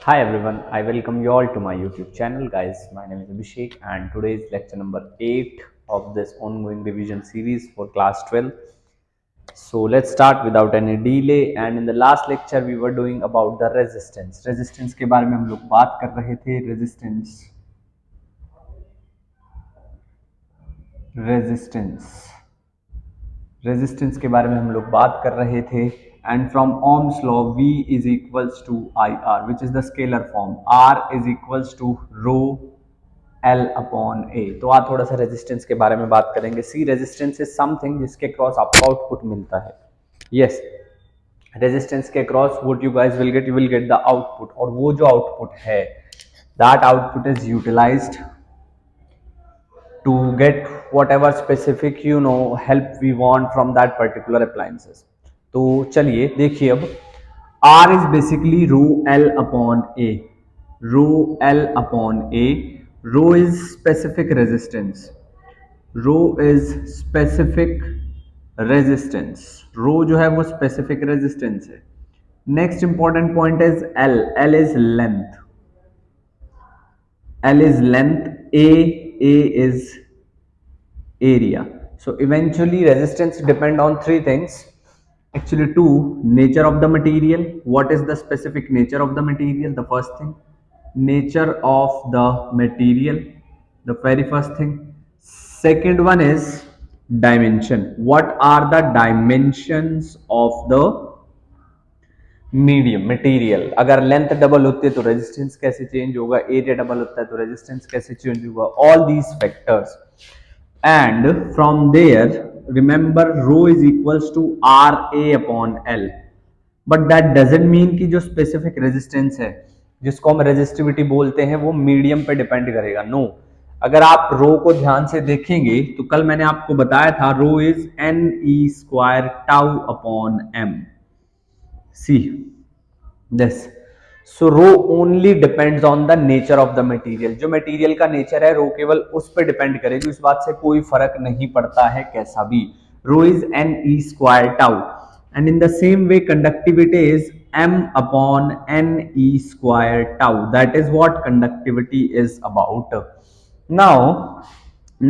Hi everyone, I welcome you all to my YouTube channel guys. My name is Abhishek and today is lecture number 8 of this ongoing revision series for class 12. So let's start without any delay, and in the last lecture we were doing about the resistance. Resistance के बारे में हम लोग बात कर रहे थे. Resistance के बारे में हम लोग बात कर रहे थे. And from Ohm's law V is equals to I R which is the scalar form. R is equals to rho L upon A. तो आज थोड़ा सा रेजिस्टेंस के बारे में बात करेंगे. सी रेजिस्टेंस इज समथिंग जिसके क्रॉस आपको आउटपुट मिलता है. यस, रेजिस्टेंस के cross what you guys will get, you will get the output, और वो जो आउटपुट है that output is utilized to get whatever specific help we want from that particular appliances. तो चलिए देखिए, अब R is basically rho L upon A. Rho L upon A. Rho is specific resistance. Rho is specific resistance. Rho जो है वो specific resistance है. Next important point is L. L is length. L is length. A is area. So eventually resistance depend on three things, actually two: nature of the material. What is the specific nature of the material? The first thing, nature of the material, the very first thing. Second one is dimension. What are the dimensions of the medium material? अगर length double होती है तो resistance कैसे change होगा, area double होता है तो resistance कैसे चेंज होगा, all these factors. And from there remember rho is equals to R A upon L. But that doesn't mean कि जो स्पेसिफिक रेजिस्टेंस है जिसको हम रेजिस्टिविटी बोलते हैं वो मीडियम पे डिपेंड करेगा. नो अगर आप रो को ध्यान से देखेंगे तो कल मैंने आपको बताया था rho is n E square tau upon m. See this. So rho only depends on the nature of the material. जो मटेरियल का नेचर है रो केवल उस पर डिपेंड करेगी, इस बात से कोई फर्क नहीं पड़ता है कैसा भी. Rho is n E square tau and in the same way conductivity is m upon n e square tau. That is what conductivity is about. Now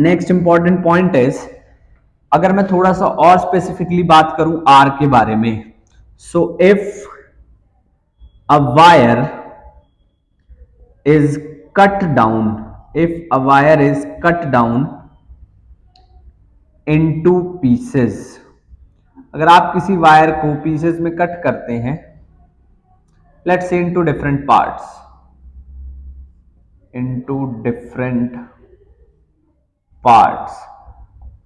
next important point is, अगर मैं थोड़ा सा और स्पेसिफिकली बात करूं R के बारे में. So if a wire is cut down, if a wire is cut down into pieces, अगर आप किसी वायर को पीसेस में कट करते हैं, let's say into different parts,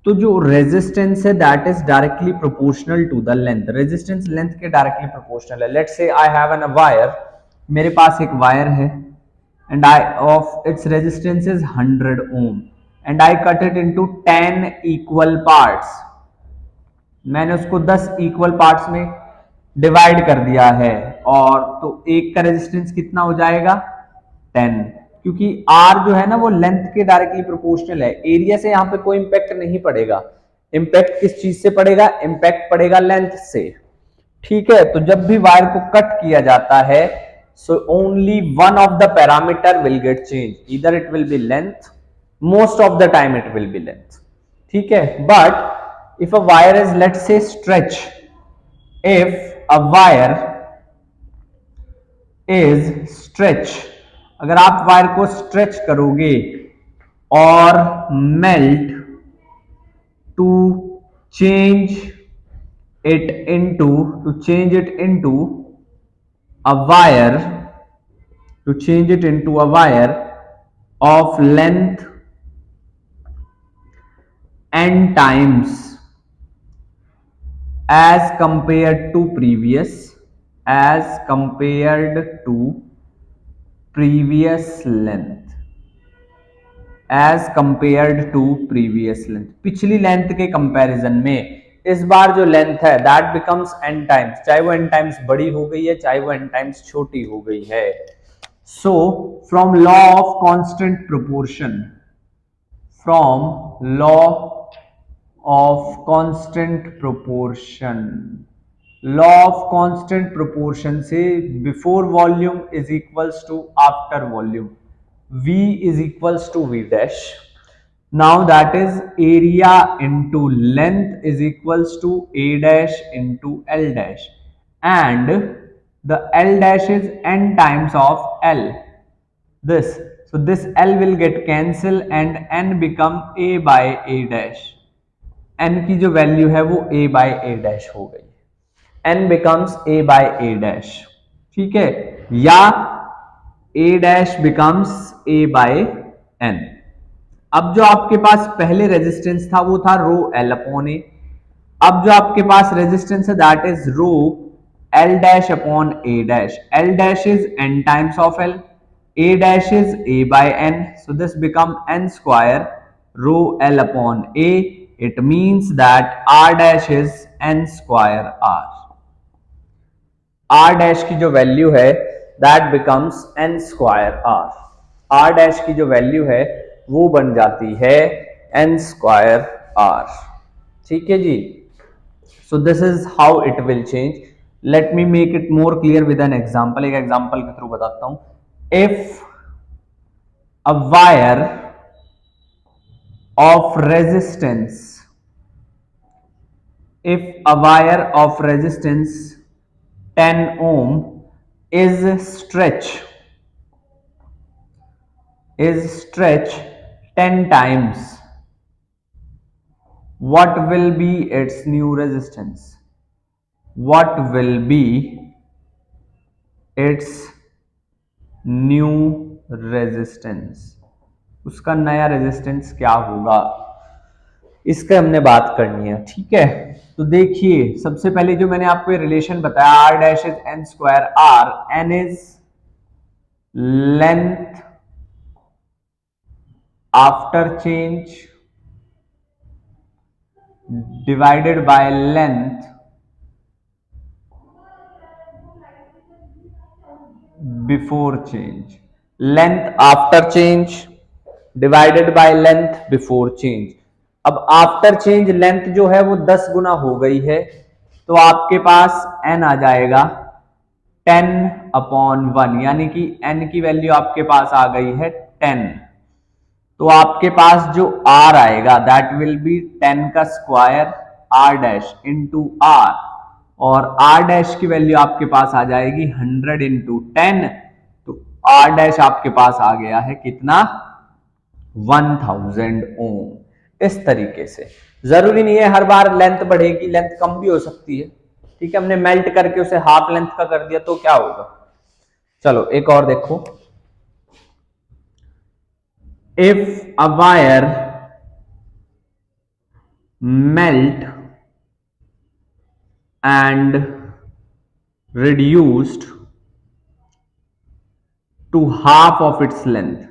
तो जो रेजिस्टेंस है that is directly proportional to the length. Resistance length के डायरेक्टली प्रोपोर्शनल है. Let's say I have an wire, मेरे पास एक वायर है and I of its resistance is 100 ohm and I cut it into 10 equal parts. मैंने उसको 10 equal parts में divide कर दिया है, और तो एक का रेजिस्टेंस कितना हो जाएगा 10. क्योंकि R जो है ना वो लेंथ के डायरेक्टली प्रोपोर्शनल है. एरिया से यहाँ पे कोई इंपैक्ट नहीं पड़ेगा. इंपैक्ट किस चीज से पड़ेगा? इंपैक्ट पड़ेगा लेंथ से. ठीक है, तो जब भी वायर को कट किया जाता है so only one of the parameter will get change. इधर it will be length, most of the time it will be length. ठीक है, but if a wire is let's say stretch, if a wire is stretch, अगर आप wire को stretch करोगे और melt to change it into a wire, of length n times as compared to previous पिछली length के comparison में इस बार जो लेंथ है दैट बिकम्स n टाइम्स, चाहे वो n टाइम्स बड़ी हो गई है चाहे वो n टाइम्स छोटी हो गई है. So from law of constant proportion, law of constant proportion से before volume is equals to after volume, v is equals to v dash. Now that is area into length is equals to a dash into l dash, and the l dash is n times of l, this, so this l will get cancel and n become a by a dash. n की जो value है वो a by a dash हो गई, n becomes a by a dash, ठीक है, या a dash becomes a by n. अब जो आपके पास पहले रेजिस्टेंस था वो था रो एल अपॉन ए, अब जो आपके पास रेजिस्टेंस है that is rho L dash upon A dash, L dash is N times of L, A dash is A by N, so this become N square rho L upon A, it means that R dash is N square R, R dash की जो value है that becomes N square R, R dash की जो value है वो बन जाती है एन स्क्वायर आर, ठीक है जी. So this is how it will change. Let me make it more clear with an example, एक एग्जांपल के थ्रू बताता हूं. If a wire of resistance, if a wire of resistance 10 ohm is stretched 10 times, what will be its new resistance? What will be its new resistance? उसका नया resistance क्या होगा, इसका हमने बात करनी है, ठीक है. तो देखिए सबसे पहले जो मैंने आपको रिलेशन बताया, R dash is N square R, N is length after change divided by length before change, length after change divided by length before change. अब आफ्टर चेंज लेंथ जो है वो 10 गुना हो गई है, तो आपके पास n आ जाएगा 10/1, यानी कि n की वैल्यू आपके पास आ गई है 10. तो आपके पास जो r आएगा दैट विल बी 10 का square r dash into r, और r डैश की वैल्यू आपके पास आ जाएगी 100 इंटू 10, तो r डैश आपके पास आ गया है कितना, 1000 ओम. इस तरीके से जरूरी नहीं है हर बार लेंथ बढ़ेगी, लेंथ कम भी हो सकती है, ठीक है. हमने मेल्ट करके उसे हाफ लेंथ का कर दिया तो क्या होगा. चलो एक और देखो. If a wire melt and reduced to half of its length,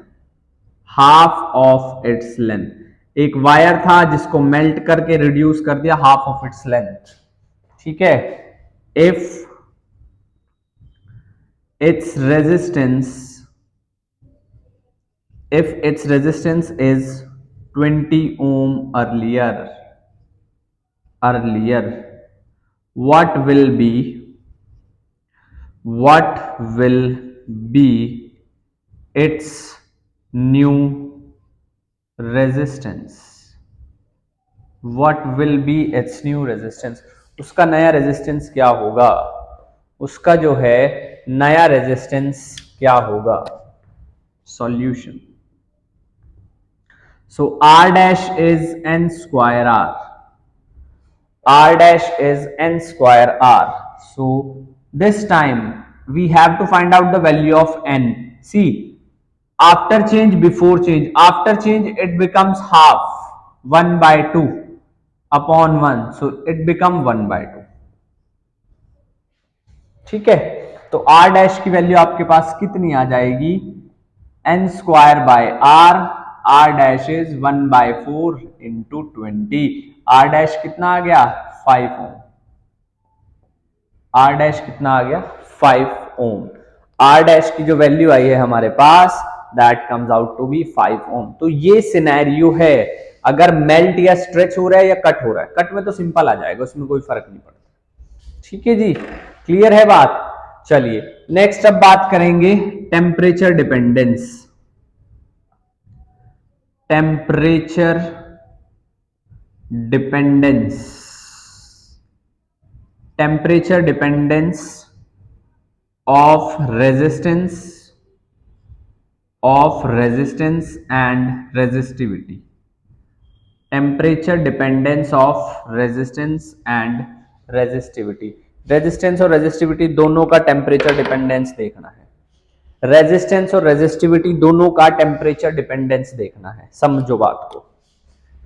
half of its length, एक वायर था जिसको मेल्ट करके रिड्यूस कर दिया हाफ ऑफ इट्स लेंथ, ठीक है. If its resistance is 20 ohm earlier, what will be its new resistance? What will be its new resistance? उसका नया रेजिस्टेंस क्या होगा, उसका जो है नया रेजिस्टेंस क्या होगा. Solution. So r dash is n square r, r dash is n square r. So this time we have to find out the value of n. See, after change, before change, after change it becomes half, 1/2 upon 1, so it become 1/2, ठीक है. तो r dash की value आपके पास कितनी आ जाएगी, n square by r, r dash is 1/4 into 20, r dash कितना आ गया 5 ओम, r dash कितना आ गया 5 ओम. r डैश की जो वैल्यू आई है हमारे पास that comes out to be 5 ohm. तो ये सिनेरियो है अगर मेल्ट या स्ट्रेच हो रहा है या कट हो रहा है. कट में तो सिंपल आ जाएगा, उसमें कोई फर्क नहीं पड़ता, ठीक है जी, क्लियर है बात। चलिए नेक्स्ट अब बात करेंगे temperature dependence. Temperature dependence, temperature dependence of resistance and resistivity. Temperature dependence of resistance and resistivity. Resistance और रेजिस्टिविटी दोनों का टेम्परेचर डिपेंडेंस देखना है। रेजिस्टेंस और रेजिस्टिविटी दोनों का टेम्परेचर डिपेंडेंस देखना है। समझो बात को।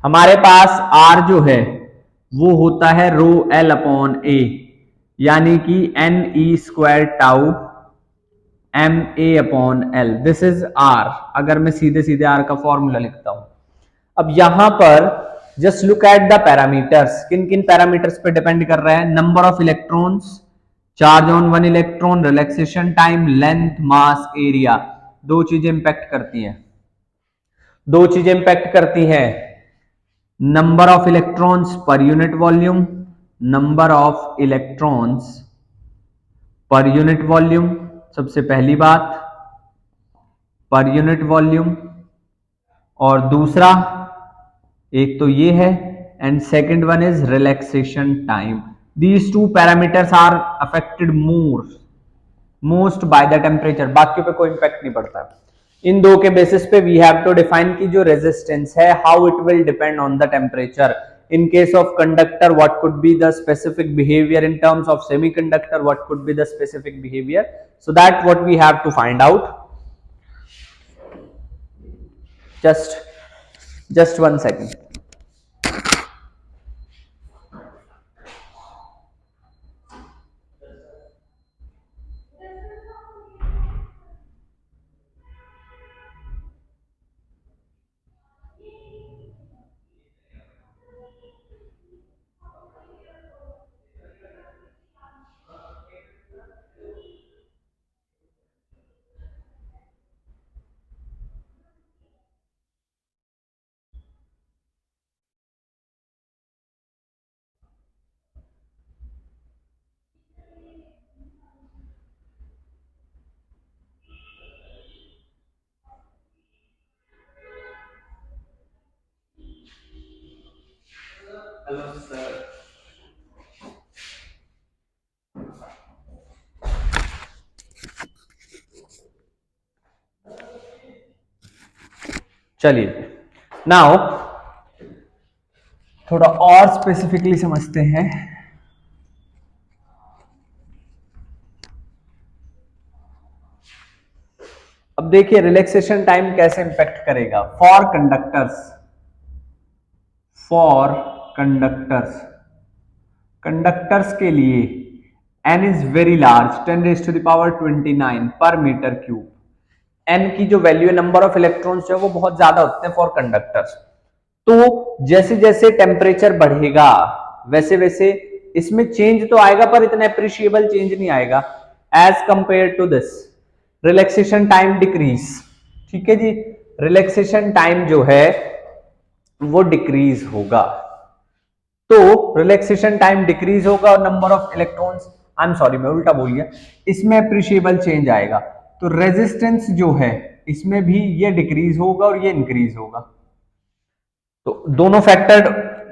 हमारे पास R जो है वो होता है रो L अपॉन ए, यानी कि N E square tau M A upon L. This is R. अगर मैं सीधे सीधे आर का फॉर्मूला लिखता हूं, अब यहां पर just look at the parameters. किन किन पैरामीटर्स पे डिपेंड कर रहा है? Number of electrons, charge on one electron, relaxation time, length, mass, area. दो चीजें इंपैक्ट करती हैं, दो चीजें इंपैक्ट करती हैं। Number of electrons per unit volume, number of electrons per unit volume, सबसे पहली बात पर यूनिट वॉल्यूम। और दूसरा एक तो ये है, and second one is relaxation time. These two parameters are affected most by the temperature. बाकियों पे कोई इंपैक्ट नहीं पड़ता। इन दो के बेसिस पे वी हैव टू डिफाइन की जो रेजिस्टेंस है, how it will depend on the temperature. In case of conductor, what could be the specific behavior? In terms of semiconductor, what could be the specific behavior? So that what we have to find out. Just 1 second. Hello sir. चलिए now थोड़ा और specifically समझते हैं। अब देखिए relaxation time कैसे impact करेगा for conductors. Conductors के लिए n इज वेरी लार्ज, 10⁻⁻29 पर मीटर क्यूब। n की जो वैल्यू है, नंबर ऑफ इलेक्ट्रॉन्स जो है वो बहुत ज्यादा होते हैं फॉर कंडक्टर्स। तो जैसे जैसे टेम्परेचर बढ़ेगा वैसे वैसे इसमें चेंज तो आएगा, पर इतना अप्रिशिएबल चेंज नहीं आएगा as compare to this relaxation time decrease. ठीक है जी, रिलैक्सेशन टाइम जो है वो डिक्रीज होगा। तो रिलैक्सेशन टाइम डिक्रीज होगा और number of electrons, I am sorry मैं उल्टा बोल गया, इसमें अप्रिशिएबल चेंज आएगा। तो रेजिस्टेंस जो है इसमें भी ये डिक्रीज होगा और ये इंक्रीज होगा। तो दोनों फैक्टर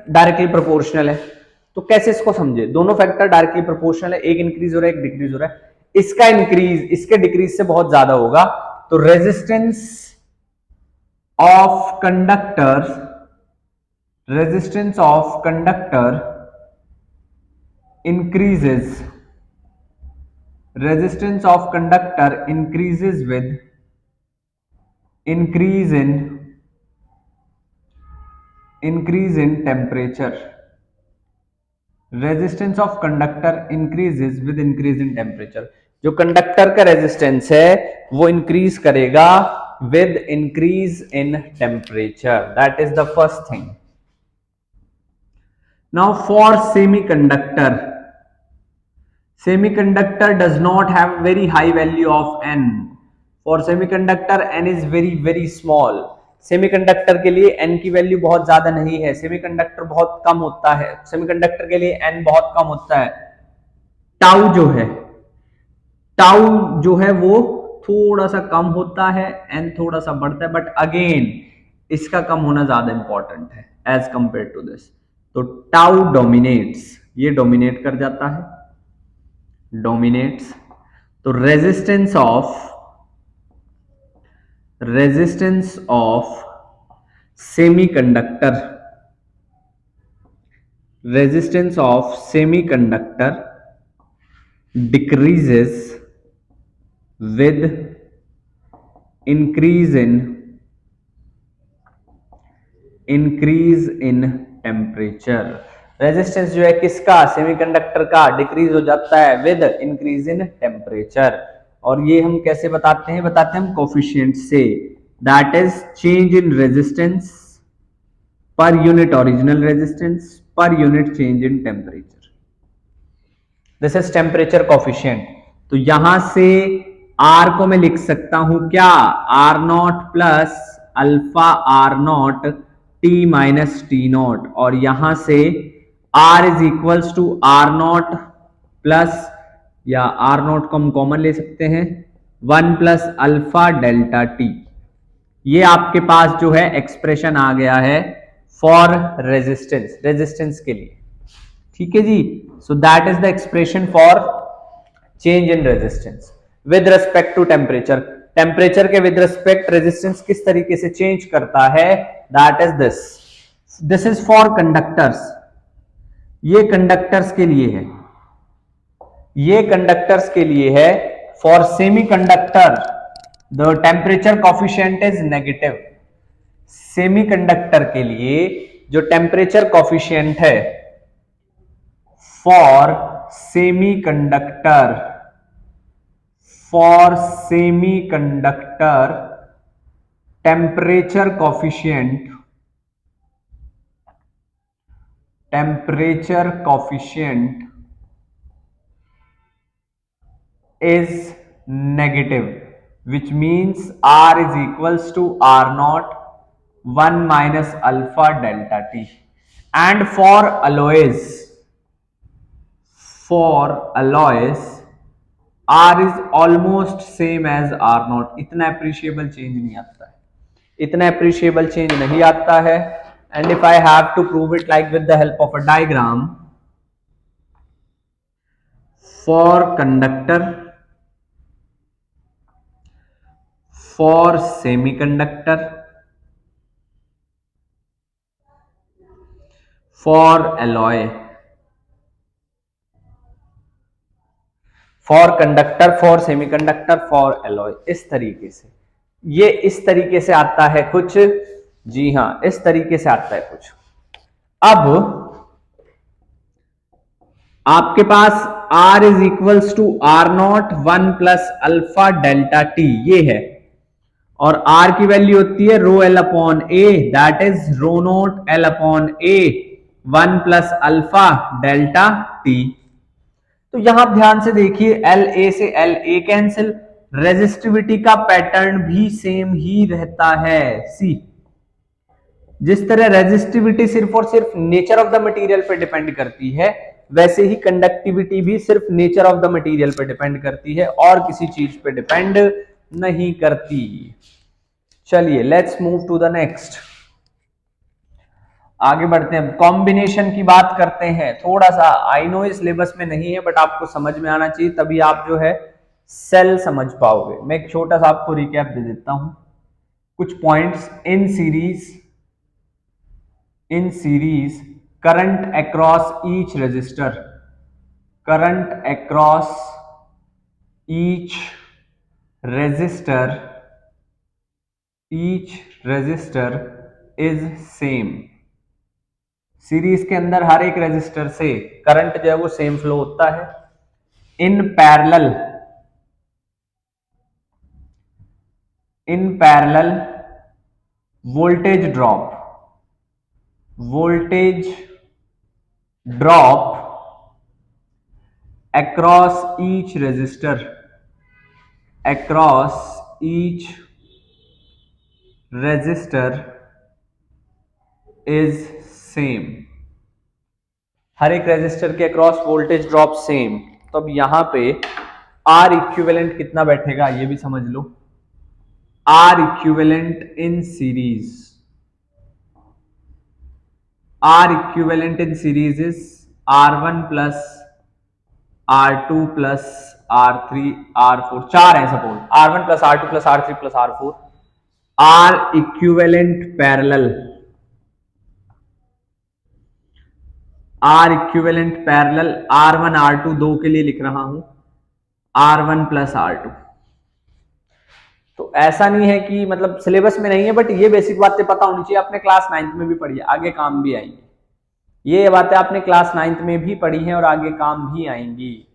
डायरेक्टली प्रोपोर्शनल है। तो कैसे इसको समझे? दोनों फैक्टर डायरेक्टली प्रोपोर्शनल है, एक इंक्रीज हो रहा है एक डिक्रीज हो रहा है। इसका इंक्रीज इसके डिक्रीज से बहुत ज्यादा होगा। तो resistance of conductor increases resistance of conductor increases with increase in temperature। Resistance of conductor increases with increase in temperature. जो कंडक्टर का रेजिस्टेंस है वो इंक्रीज करेगा with increase in temperature. That is the first thing. Now for semiconductor does not have very high value of n. For semiconductor n is very small. Semiconductor के लिए n की value बहुत ज्यादा नहीं है, सेमीकंडक्टर बहुत कम होता है, सेमीकंडक्टर के लिए n बहुत कम होता है। टाउ जो है, टाउ जो है वो थोड़ा सा कम होता है, एन थोड़ा सा बढ़ता है, बट अगेन इसका कम होना ज्यादा इंपॉर्टेंट है एज कंपेयर टू दिस। तो टाउ डोमिनेट्स, ये डोमिनेट कर जाता है, डोमिनेट्स। तो resistance of semiconductor, resistance of semiconductor decreases with increase in temperature. Resistance जो है किसका, सेमीकंडक्टर का, डिक्रीज हो जाता है विद इंक्रीज इन टेम्परेचर। और ये हम कैसे बताते हैं, बताते हैं हम कोफिशिएंट से, that is change in resistance per unit original resistance per unit change in temperature. This is temperature coefficient. तो यहां से आर को मैं लिख सकता हूं क्या, R not plus alpha R not T minus T not, और यहां से R is equals to R not plus, या आर नॉट को हम कॉमन ले सकते हैं, 1 प्लस अल्फा डेल्टा टी। ये आपके पास जो है एक्सप्रेशन आ गया है फॉर रेजिस्टेंस, रेजिस्टेंस के लिए। ठीक है जी, so that is the expression for change in resistance with respect to temperature. Temperature के विद रिस्पेक्ट रेजिस्टेंस किस तरीके से चेंज करता है, that is this. This is for conductors, ये कंडक्टर्स के लिए है, ये कंडक्टर्स के लिए है। For semi conductor the temperature coefficient is negative. Semi conductor के लिए जो टेम्परेचर कॉफिशिएंट है for semiconductor, for semiconductor temperature coefficient, temperature coefficient is negative, which means R is equals to R naught 1 minus alpha delta T. And for alloys, R is almost same as R naught. इतना appreciable change नहीं आता है, इतना appreciable change नहीं आता है। And if I have to prove it like with the help of a diagram, for conductor, for semiconductor, for alloy, for conductor, for semiconductor, for alloy, इस तरीके से, ये इस तरीके से आता है कुछ, जी हां इस तरीके से आता है कुछ। अब आपके पास R is equals to R not 1 plus alpha delta T, ये है, और R की वैल्यू होती है rho L upon A, that is rho not L upon A 1 plus alpha delta T. तो यहां ध्यान से देखिए, एल ए से एल ए कैंसिल, रेजिस्टिविटी का पैटर्न भी सेम ही रहता है। सी, जिस तरह रेजिस्टिविटी सिर्फ और सिर्फ नेचर ऑफ द मटेरियल पे डिपेंड करती है, वैसे ही कंडक्टिविटी भी सिर्फ नेचर ऑफ द मटेरियल पे डिपेंड करती है और किसी चीज पे डिपेंड नहीं करती। चलिए let's move to the next, आगे बढ़ते हैं, कॉम्बिनेशन की बात करते हैं। थोड़ा सा आई नो इस सिलेबस में नहीं है, बट आपको समझ में आना चाहिए, तभी आप जो है सेल समझ पाओगे। मैं एक छोटा सा आपको रिकैप दे देता हूं, कुछ points. In series current across each resistor, current across each resistor is same. Series के अंदर हर एक रेजिस्टर से करंट जो है वो सेम फ्लो होता है। In parallel voltage drop across each resistor is same. हर एक रेजिस्टर के अक्रॉस वोल्टेज ड्रॉप सेम। तो अब यहाँ पे आर इक्विवेलेंट कितना बैठेगा ये भी समझ लो। R equivalent in series, R equivalent in series is R1 plus R2 plus R3 R4, चार है suppose, R1 plus R2 plus R3 plus R4, R equivalent parallel, R equivalent parallel R1 R2 दो के लिए लिख रहा हूं R1 plus R2। तो ऐसा नहीं है कि मतलब सिलेबस में नहीं है, बट ये बेसिक बातें पता होनी चाहिए, आपने क्लास 9th में भी पढ़ी है, आगे काम भी आएंगी। ये बातें आपने क्लास 9th में भी पढ़ी हैं और आगे काम भी आएंगी।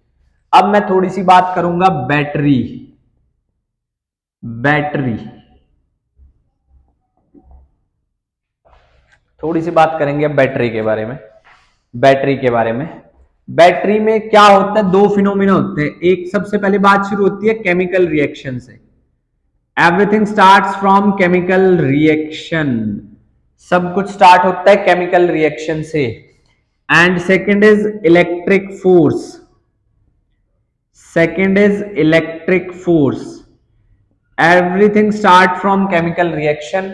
अब मैं थोड़ी सी बात करूंगा बैटरी, बैटरी थोड़ी सी बात करेंगे बैटरी के बारे में। बैटरी के बारे में, बैटरी में क्या होता है, दो फिनोमिना होते हैं। एक सबसे पहले बात शुरू होती है केमिकल रिएक्शन से, everything starts from chemical reaction, सब कुछ स्टार्ट होता है केमिकल रिएक्शन से। And second is electric force, second is electric force, everything start from chemical reaction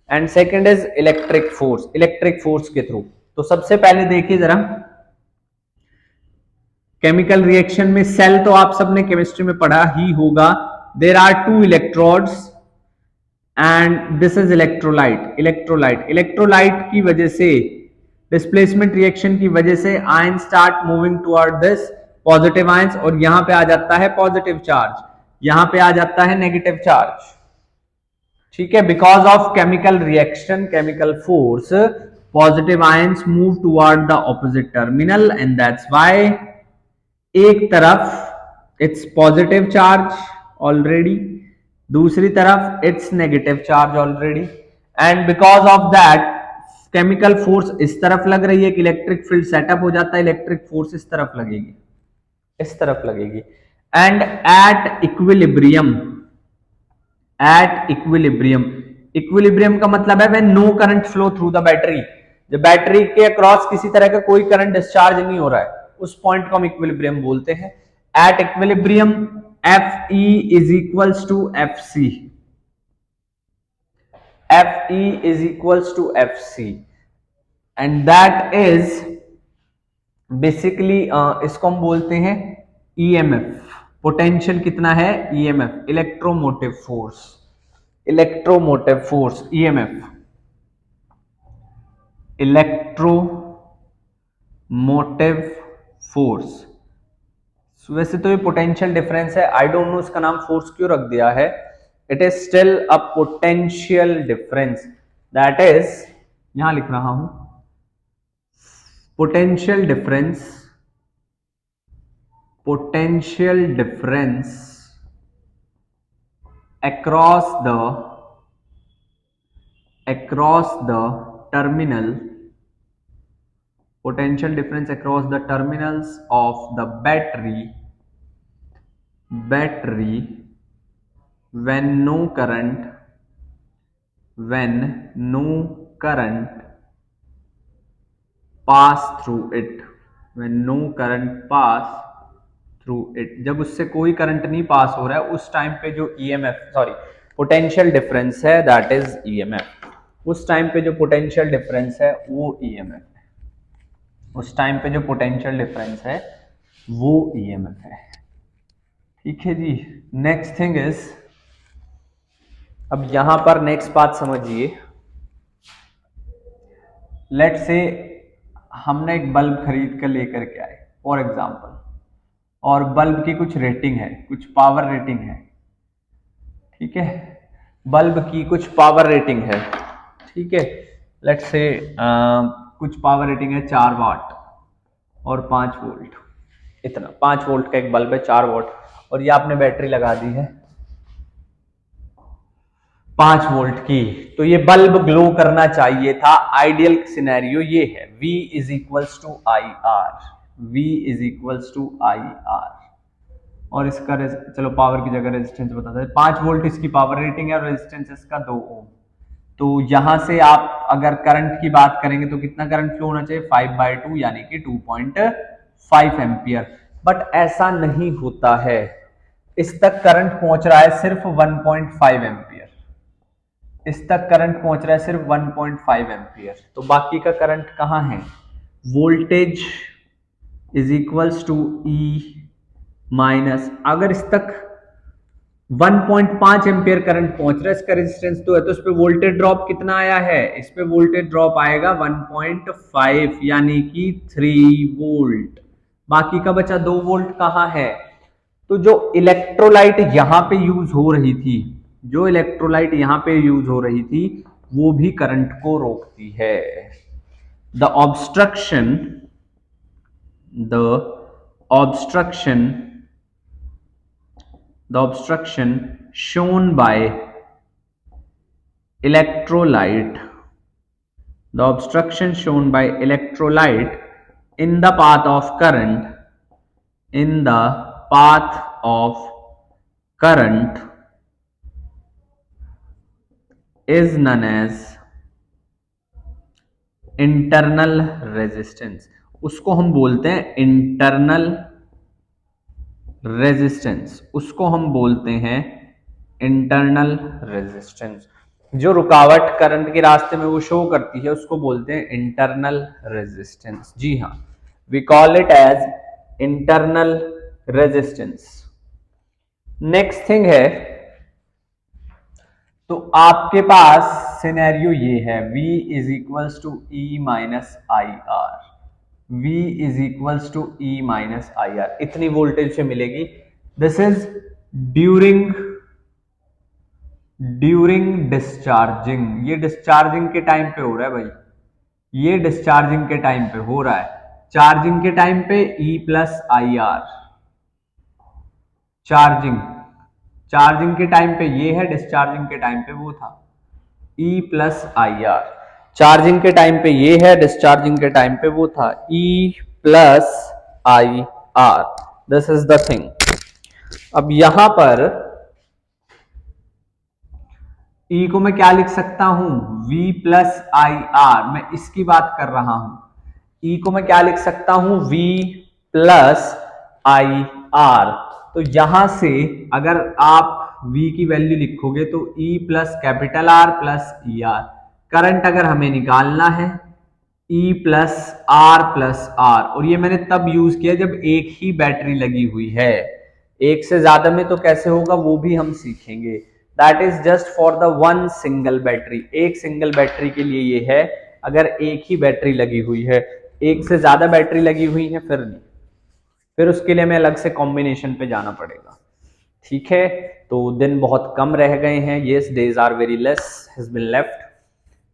and second is electric force, electric force के through. तो सबसे पहले देखिए जरा केमिकल रिएक्शन में, सेल तो आप सबने केमिस्ट्री में पढ़ा ही होगा। There are two electrodes and this is electrolyte, electrolyte, electrolyte की वजह से, डिस्प्लेसमेंट रिएक्शन की वजह से ion start moving toward this positive ions, और यहां पे आ जाता है पॉजिटिव चार्ज, यहां पे आ जाता है नेगेटिव चार्ज। ठीक है, because of chemical reaction, chemical force, positive ions move toward the opposite terminal and that's why एक तरफ इट्स पॉजिटिव चार्ज ऑलरेडी, दूसरी तरफ it's negative charge already, and because of that chemical force इस तरफ लग रही है कि इलेक्ट्रिक फील्ड सेटअप हो जाता है, इलेक्ट्रिक फोर्स इस तरफ लगेगी, इस तरफ लगेगी। And at equilibrium, at equilibrium, equilibrium का मतलब है when no current flow through the battery, जब बैटरी के अक्रॉस किसी तरह का कोई करंट डिस्चार्ज नहीं हो रहा है, उस पॉइंट को हम इक्विलिब्रियम बोलते हैं। At equilibrium Fe is equals to Fc, Fe is equals to Fc and that is basically इसको हम बोलते हैं EMF। पोटेंशियल कितना है, EMF, electromotive force, electromotive force, EMF, electromotive force. वैसे तो ये पोटेंशियल डिफरेंस है, आई डोंट नो इसका नाम फोर्स क्यों रख दिया है, it is still a potential difference, that is, यहां लिख रहा हूं potential difference, potential difference across the terminal, potential difference across the terminals of the battery when no current pass through it, when no current pass through it, जब उससे कोई current नहीं पास हो रहा है उस टाइम पे जो EMF, सॉरी पोटेंशियल डिफरेंस है, दैट इज EMF। उस टाइम पे जो पोटेंशियल डिफरेंस है वो EMF है, उस टाइम पे जो पोटेंशियल डिफरेंस है वो EMF है। ठीक है जी। नेक्स्ट थिंग इज, अब यहां पर नेक्स्ट बात समझिए, लेट से हमने एक बल्ब खरीद कर लेकर के आए फॉर एग्जाम्पल, और बल्ब की कुछ रेटिंग है, कुछ पावर रेटिंग है, ठीक है, बल्ब की कुछ पावर रेटिंग है, ठीक है, लेट से कुछ पावर रेटिंग है 4 वाट और 5 वोल्ट, इतना 5 वोल्ट का एक बल्ब है, 4 वोल्ट, और ये आपने बैटरी लगा दी है 5 वोल्ट की, तो ये बल्ब ग्लो करना चाहिए था। आइडियल सिनेरियो ये है, V is equals to I R, V is equals to I R, और इसका चलो पावर की जगह रेजिस्टेंस बताते हैं, 5 वोल्ट इसकी पावर रेटिंग है और रेजिस्टेंस इसका 2 ओम। तो यहां से आप अगर करंट की बात करेंगे तो कितना करंट फ्लो होना चाहिए, 5/2 यानी कि 2.5 एम्पियर। बट ऐसा नहीं होता है। इस तक करंट पहुंच रहा है सिर्फ 1.5 एम्पियर, इस तक करंट पहुंच रहा है सिर्फ 1.5 एम्पियर, तो बाकी का करंट कहाँ है? Voltage is equals to E minus, अगर इस तक 1.5 एम्पियर करंट पहुंच रहा है, इसका रेजिस्टेंस तो है, तो इस पे वोल्टेज ड्रॉप कितना आया है? इस पे वोल्टेज ड्रॉप आएगा 1.5 यानी कि 3 वोल्ट। बाकी का बचा 2 वोल्ट कहाँ है? तो जो इलेक्ट्रोलाइट यहां पे यूज हो रही थी, जो इलेक्ट्रोलाइट यहां पे यूज हो रही थी, वो भी करंट को रोकती है। The obstruction the obstruction the obstruction shown by electrolyte the obstruction shown by electrolyte in the path of current in the path of current is known as internal resistance, उसको हम बोलते हैं इंटरनल रेजिस्टेंस, उसको हम बोलते हैं internal resistance. जो रुकावट करंट के रास्ते में वो शो करती है उसको बोलते हैं इंटरनल रेजिस्टेंस। जी हाँ, we call it as internal resistance. Next thing है, तो आपके पास सिनेरियो ये है, V is equals to E minus I R, V is equals to E minus I R, इतनी वोल्टेज से मिलेगी। दिस इज ड्यूरिंग डिस्चार्जिंग, ये डिस्चार्जिंग के टाइम पे हो रहा है भाई, ये डिस्चार्जिंग के टाइम पे हो रहा है। चार्जिंग के टाइम पे E plus I R, charging के टाइम पे ये है, डिस्चार्जिंग के टाइम पे वो था, E plus I R. Charging के टाइम पे ये है, डिस्चार्जिंग के टाइम पे वो था, E plus I R. This is the thing. अब यहां पर E को मैं क्या लिख सकता हूं? V प्लस आई आर, मैं इसकी बात कर रहा हूं। E को मैं क्या लिख सकता हूं? V plus I R. तो यहां से अगर आप V की वैल्यू लिखोगे तो E plus capital R plus E R. Current अगर हमें निकालना है E प्लस आर, और ये मैंने तब यूज किया जब एक ही बैटरी लगी हुई है। एक से ज्यादा में तो कैसे होगा वो भी हम सीखेंगे। That is just for the one single battery, एक सिंगल बैटरी के लिए ये है। अगर एक ही बैटरी लगी हुई है, एक से ज्यादा बैटरी लगी हुई है फिर नहीं, फिर उसके लिए हमें अलग से कॉम्बिनेशन पे जाना पड़ेगा। ठीक है, तो दिन बहुत कम रह गए हैं। Yes, days are very less has been left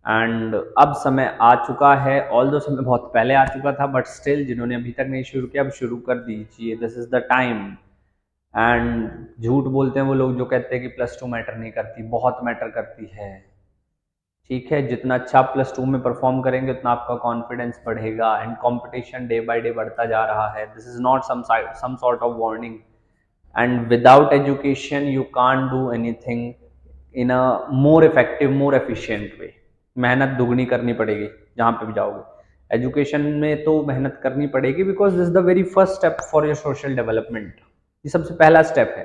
and अब समय आ चुका है। ऑल्दो समय बहुत पहले आ चुका था, बट स्टिल जिन्होंने अभी तक नहीं शुरू किया अब शुरू कर दीजिए। This is the time. And झूठ बोलते हैं वो लोग जो कहते हैं कि +2 मैटर नहीं करती, बहुत मैटर करती है। ठीक है, जितना अच्छा आप +2 में परफॉर्म करेंगे उतना आपका कॉन्फिडेंस बढ़ेगा and competition day by day बढ़ता जा रहा है। This is not some sort of warning, and without education you can't do anything in a more effective, more efficient way. मेहनत दुगनी करनी पड़ेगी जहां पे भी जाओगे। एजुकेशन में तो मेहनत करनी पड़ेगी because this is the very first step for your social development, ये सबसे पहला स्टेप है।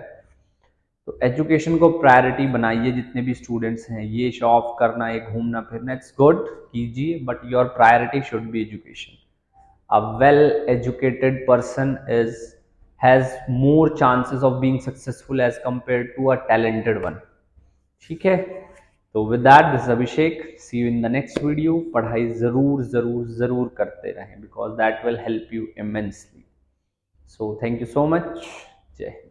तो एजुकेशन को प्रायोरिटी बनाइए। जितने भी स्टूडेंट्स हैं, ये शो ऑफ करना, ये घूमना फिरना, इट्स गुड, कीजिए, but your priority should be education. A well educated person is has more chances of being successful as compare to a talented one. ठीक है, तो with that this Abhishek, see you in the next video. पढ़ाई जरूर जरूर जरूर करते रहें because that will help you immensely. So thank you so much. जय हिंद।